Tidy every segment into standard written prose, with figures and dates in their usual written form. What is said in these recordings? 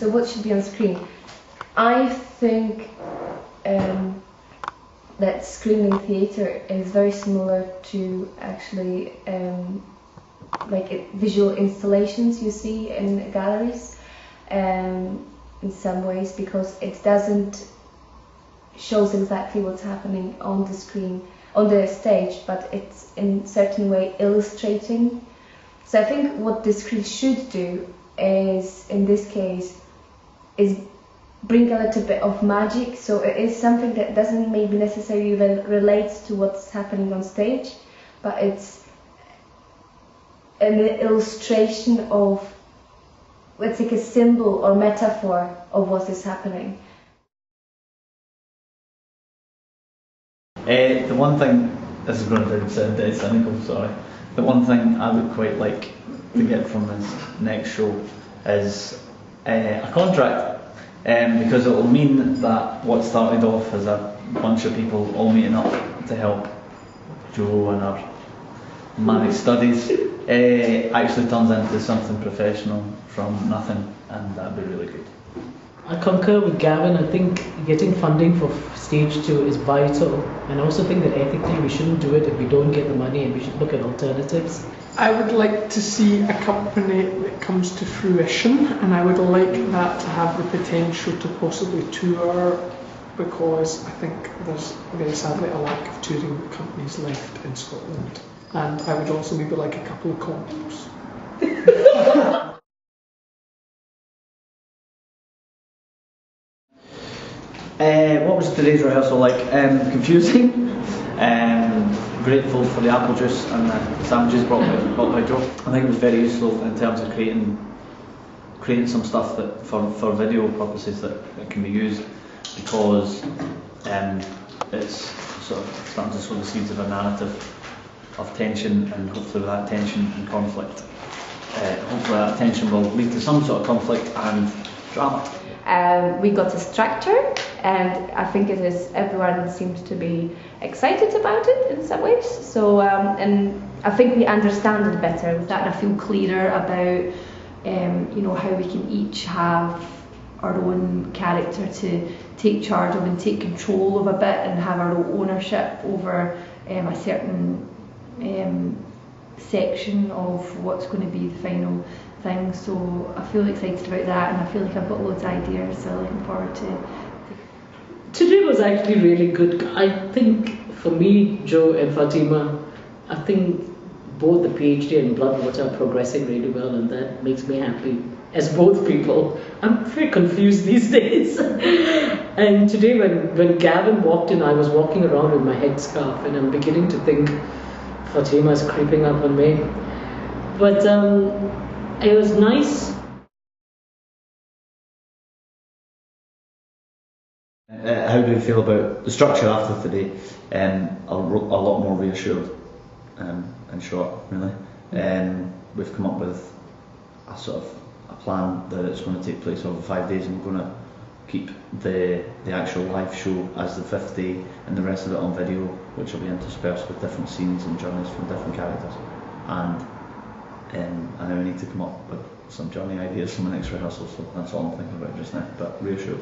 So what should be on screen? I think that screening theatre is very similar to actually like visual installations you see in galleries in some ways, because it doesn't shows exactly what's happening on the screen, on the stage, but it's in certain way illustrating. So I think what the screen should do is, in this case, is bring a little bit of magic. So it is something that doesn't maybe necessarily relate to what's happening on stage, but it's an illustration of, let's say, a symbol or metaphor of what is happening. The one thing, this is going to sound dead cynical, sorry. The one thing I would quite like to get from this next show is a contract, because it will mean that what started off as a bunch of people all meeting up to help Joe and our manic studies actually turns into something professional from nothing, and that'd be really good. I concur with Gavin. I think getting funding for stage 2 is vital, and I also think that ethically we shouldn't do it if we don't get the money, and we should look at alternatives. I would like to see a company that comes to fruition, and I would like that to have the potential to possibly tour, because I think there's very sadly a lack of touring companies left in Scotland, and I would also maybe like a couple of condoms. What was today's rehearsal like? Confusing. Grateful for the apple juice and the sandwiches brought by Joe. I think it was very useful in terms of creating some stuff that for video purposes that can be used, because it's sort of starting to sow the seeds of a narrative of tension, and hopefully with that tension and conflict, hopefully that tension will lead to some sort of conflict and drama. We got a structure, and I think it is, everyone seems to be excited about it in some ways. So, and I think we understand it better with that. I feel clearer about, you know, how we can each have our own character to take charge of and take control of a bit, and have our own ownership over a certain section of what's going to be the final thing. So I feel excited about that, and I feel like I've got loads of ideas, so looking forward to. Today was actually really good. I think for me, Joe and Fatima, I think both the PhD and Bloodwater are progressing really well, and that makes me happy as both people. I'm very confused these days. And today when Gavin walked in, I was walking around with my headscarf, and I'm beginning to think Fatima is creeping up on me. But it was nice. How do you feel about the structure after today? A lot more reassured, in short, really. We've come up with a sort of a plan that it's going to take place over 5 days, and we're going to keep the actual live show as the 5th day, and the rest of it on video, which will be interspersed with different scenes and journeys from different characters. And now we need to come up with some journey ideas for the next rehearsal, so that's all I'm thinking about just now, but reassured.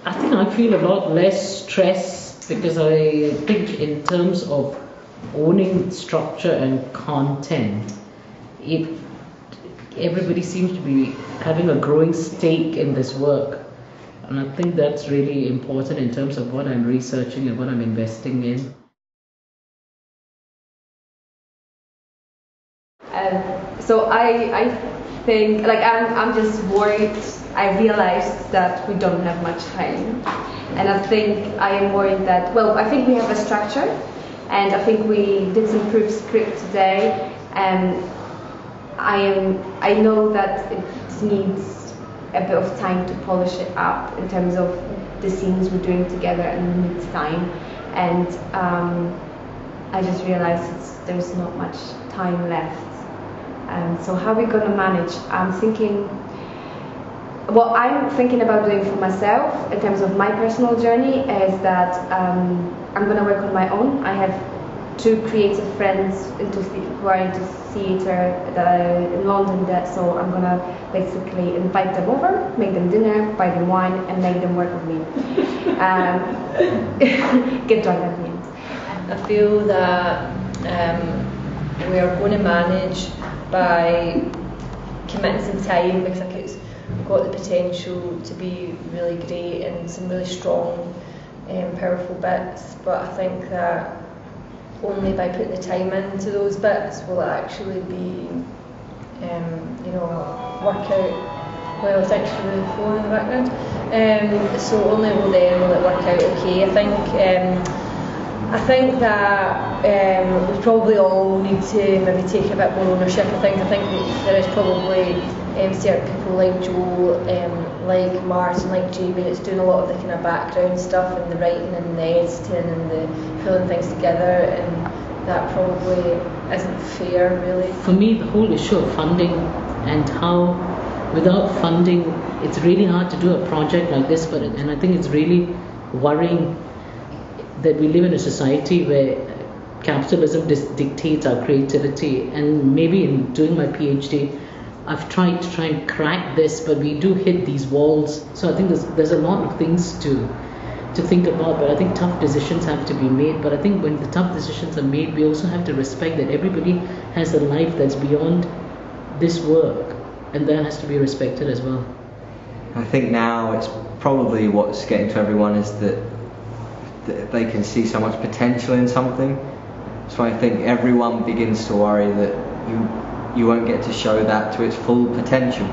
I think I feel a lot less stress, because I think in terms of owning structure and content, everybody seems to be having a growing stake in this work, and I think that's really important in terms of what I'm researching and what I'm investing in. So I think, like, I'm just worried. I realized that we don't have much time, and I think I am worried that, well, I think we have a structure, and I think we did some proof script today, and I know that it needs a bit of time to polish it up in terms of the scenes we're doing together, and it needs time, and I just realized there's not much time left. So how are we going to manage? What I'm thinking about doing for myself in terms of my personal journey is that I'm going to work on my own. I have two creative friends who are into theatre in London, so I'm gonna basically invite them over, make them dinner, buy them wine, and make them work with me. Get drunk at the end. I feel that we are going to manage by committing some time, because I think it's got the potential to be really great and some really strong, powerful bits. But I think that only by putting the time into those bits will it actually be, work out. Well, thanks for the phone in the background. So only will it work out okay. I think that we probably all need to maybe take a bit more ownership of things. I think that there is probably certain people like Joe, like Martin, like Jamie, that's doing a lot of the kind of background stuff and the writing and the editing and the pulling things together, and that probably isn't fair, really. For me, the whole issue of funding and how without funding it's really hard to do a project like this, and I think it's really worrying that we live in a society where capitalism dictates our creativity. And maybe in doing my PhD, I've tried to crack this, but we do hit these walls. So I think there's a lot of things to think about, but I think tough decisions have to be made. But I think when the tough decisions are made, we also have to respect that everybody has a life that's beyond this work, and that has to be respected as well. I think now it's probably what's getting to everyone is that they can see so much potential in something. So I think everyone begins to worry that you won't get to show that to its full potential.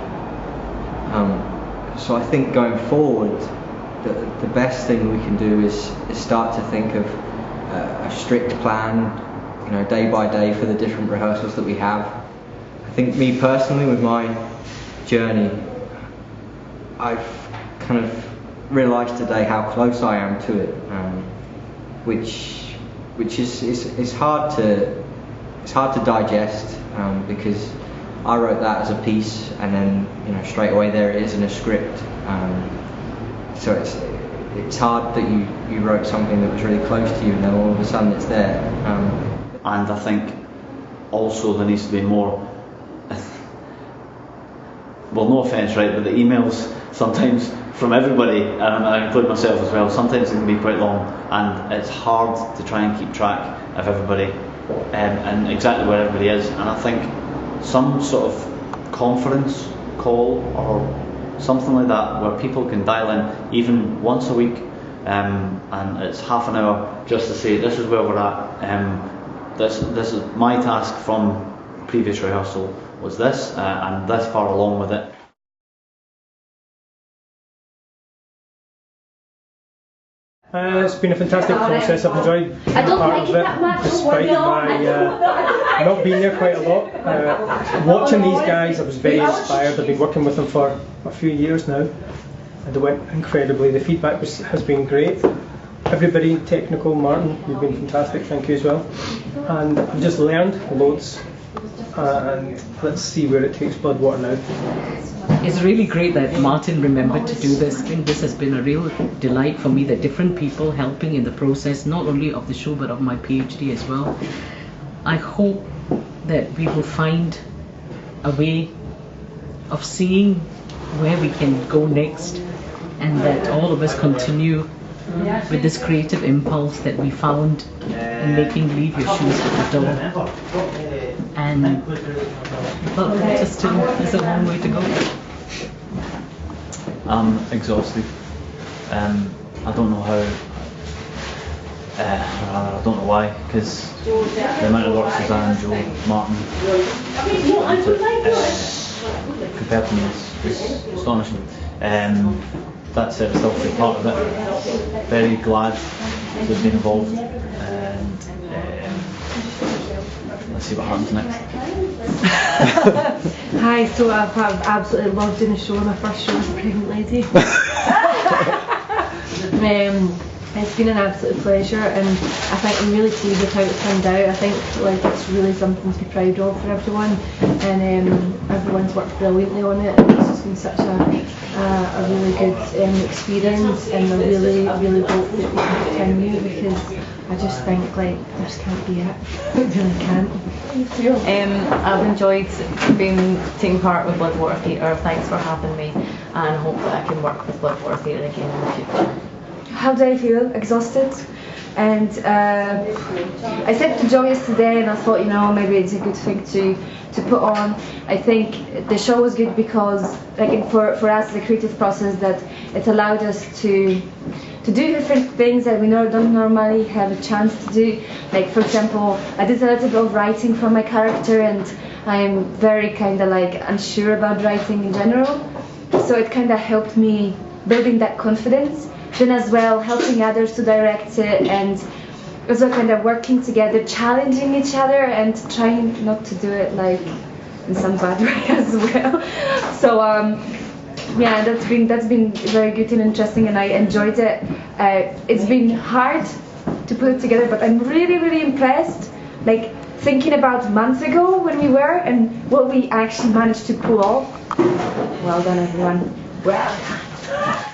So I think going forward, the best thing we can do is start to think of a strict plan, day by day for the different rehearsals that we have. I think me personally, with my journey, I've kind of realised today how close I am to it, which is hard to digest, because I wrote that as a piece, and then straight away there it is in a script. So it's hard that you wrote something that was really close to you, and then all of a sudden it's there. And I think also there needs to be more. Well, no offence, right, but the emails sometimes from everybody, and I include myself as well, sometimes it can be quite long, and it's hard to try and keep track of everybody and exactly where everybody is. And I think some sort of conference call or something like that where people can dial in even once a week, and it's half an hour just to say this is where we're at, this is my task from previous rehearsal was this, and this far along with it. It's been a fantastic process. I've enjoyed being part of it, despite my not being there quite a lot. Watching these guys, I was very inspired. I've been working with them for a few years now, and it went incredibly. The feedback has been great. Everybody, technical, Martin, you've been fantastic. Thank you as well. And I've just learned loads. And let's see where it takes Bloodwater now. It's really great that Martin remembered to do this. I think this has been a real delight for me, that different people helping in the process, not only of the show but of my PhD as well. I hope that we will find a way of seeing where we can go next, and that all of us continue with this creative impulse that we found in making Leave Your Shoes at the Door. And well, there's a long way to go. I'm exhausted. I don't know how, I don't know why, because the amount of work Suzanne, Joe, Martin compared to me is astonishing. That's it, still to be part of it. Very glad to have been involved, and let's see what happens next. Hi, so I've absolutely loved doing the show. My first show as a pregnant lady. It's been an absolute pleasure, and I think I'm really pleased with how it turned out. I think it's really something to be proud of for everyone, and everyone's worked brilliantly on it, and it's just been such a really good experience, and I really hope that we can continue, because I just think like this can't be it. It really can't. I've enjoyed taking part with Bloodwater Theatre. Thanks for having me, and hopefully I can work with Bloodwater Theatre again in the future. How do I feel? Exhausted. And I said to Joe yesterday, and I thought, you know, maybe it's a good thing to put on. I think the show was good because, like, for us, the creative process, that it allowed us to do different things that we don't normally have a chance to do. Like, for example, I did a little bit of writing for my character, and I'm very kind of like unsure about writing in general. So it kind of helped me building that confidence. Then as well, helping others to direct it, and also kind of working together, challenging each other, and trying not to do it like in some bad way as well. So yeah, that's been very good and interesting, and I enjoyed it. It's been hard to put it together, but I'm really impressed. Like, thinking about months ago when we were, and what we actually managed to pull off. Well done, everyone. Well done.